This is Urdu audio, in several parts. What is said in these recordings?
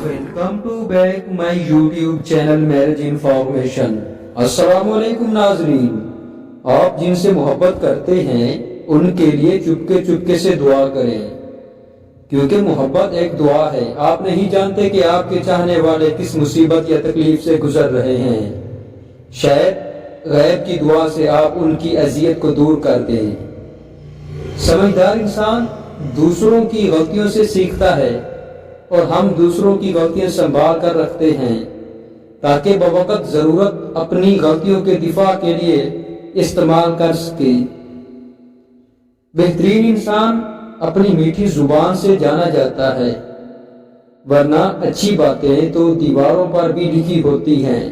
Welcome to back my YouTube channel marriage information. السلام علیکم ناظرین، آپ جن سے محبت کرتے ہیں ان کے لیے چپکے چپکے سے دعا کریں، کیونکہ محبت ایک دعا ہے۔ آپ نہیں جانتے کہ آپ کے چاہنے والے کس مصیبت یا تکلیف سے گزر رہے ہیں، شاید غیب کی دعا سے آپ ان کی اذیت کو دور کر دیں۔ سمجھدار انسان دوسروں کی غلطیوں سے سیکھتا ہے، اور ہم دوسروں کی غلطیاں سنبھال کر رکھتے ہیں تاکہ بوقت ضرورت اپنی غلطیوں کے دفاع کے لیے استعمال کر سکے۔ بہترین انسان اپنی میٹھی زبان سے جانا جاتا ہے، ورنہ اچھی باتیں تو دیواروں پر بھی لکھی ہوتی ہیں۔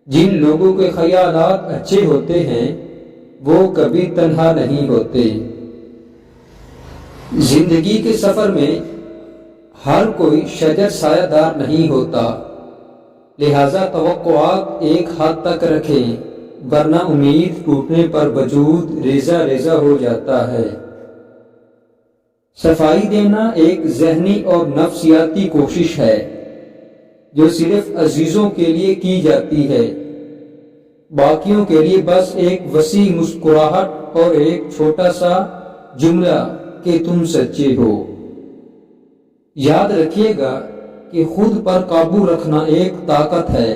جن لوگوں کے خیالات اچھے ہوتے ہیں وہ کبھی تنہا نہیں ہوتے۔ زندگی کے سفر میں ہر کوئی شجر سایہ دار نہیں ہوتا، لہذا توقعات ایک حد تک رکھیں، ورنہ امید ٹوٹنے پر وجود ریزہ ریزہ ہو جاتا ہے۔ صفائی دینا ایک ذہنی اور نفسیاتی کوشش ہے جو صرف عزیزوں کے لیے کی جاتی ہے، باقیوں کے لیے بس ایک وسیع مسکراہٹ اور ایک چھوٹا سا جملہ کہ تم سچے ہو۔ یاد رکھیے گا کہ خود پر قابو رکھنا ایک طاقت ہے،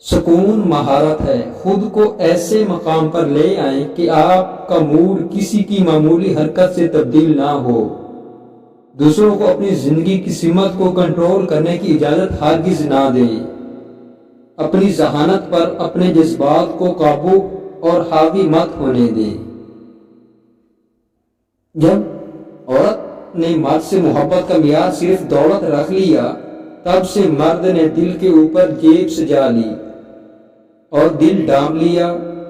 سکون مہارت ہے۔ خود کو ایسے مقام پر لے آئیں کہ آپ کا موڈ کسی کی معمولی حرکت سے تبدیل نہ ہو۔ دوسروں کو اپنی زندگی کی سمت کو کنٹرول کرنے کی اجازت ہرگز نہ دیں۔ اپنی ذہانت پر اپنے جذبات کو قابو اور حاوی مت ہونے دیں۔ جب عورت نے مرد سے محبت کا معیار صرف دولت رکھ لیا، تب سے مرد نے دل کے اوپر جیب سجا لی اور دل ڈانپ لیا،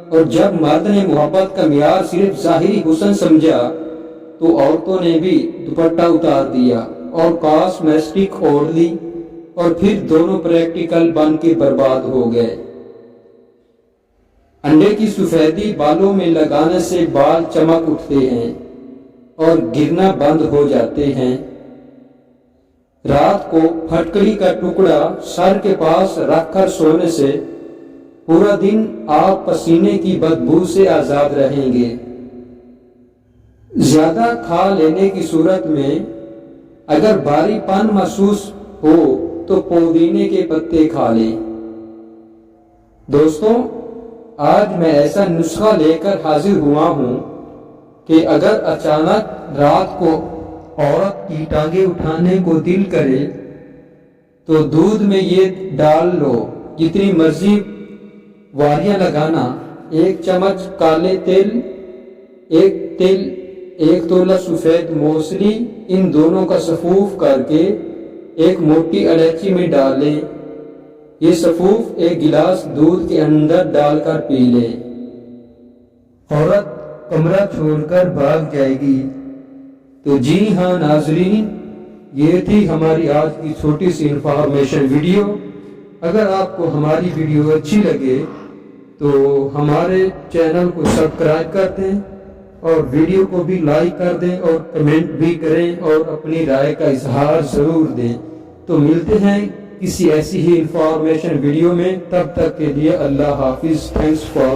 اور جب مرد نے محبت کا معیار صرف ظاہری حسن سمجھا تو عورتوں نے بھی دوپٹہ اتار دیا اور کاسمیٹک اوڑھ لی، اور پھر دونوں پریکٹیکل بن کے برباد ہو گئے۔ انڈے کی سفیدی بالوں میں لگانے سے بال چمک اٹھتے ہیں اور گرنا بند ہو جاتے ہیں۔ رات کو پھٹکڑی کا ٹکڑا سر کے پاس رکھ کر سونے سے پورا دن آپ پسینے کی بدبو سے آزاد رہیں گے۔ زیادہ کھا لینے کی صورت میں اگر بھاری پن محسوس ہو تو پودینے کے پتے کھا لیں۔ دوستوں، آج میں ایسا نسخہ لے کر حاضر ہوا ہوں کہ اگر اچانک رات کو عورت کی ٹانگیں اٹھانے کو دل کرے تو دودھ میں یہ ڈال لو، جتنی مرضی واریاں لگانا، ایک چمچ کالے تیل، ایک تولہ سفید موسلی، ان دونوں کا سفوف کر کے ایک موٹی الائچی میں ڈال لیں۔ یہ سفوف ایک گلاس دودھ کے اندر ڈال کر پی لیں۔ عورت کمرہ چھوڑ کر بھاگ جائے گی۔ تو جی ہاں ناظرین، یہ تھی ہماری آج کی چھوٹی سی انفارمیشن ویڈیو۔ اگر آپ کو ہماری ویڈیو اچھی لگے تو ہمارے چینل کو سبسکرائب کر دیں اور ویڈیو کو بھی لائک کر دیں اور کمنٹ بھی کریں اور اپنی رائے کا اظہار ضرور دیں۔ تو ملتے ہیں کسی ایسی ہی انفارمیشن ویڈیو میں، تب تک کے لیے اللہ حافظ۔ Thanks for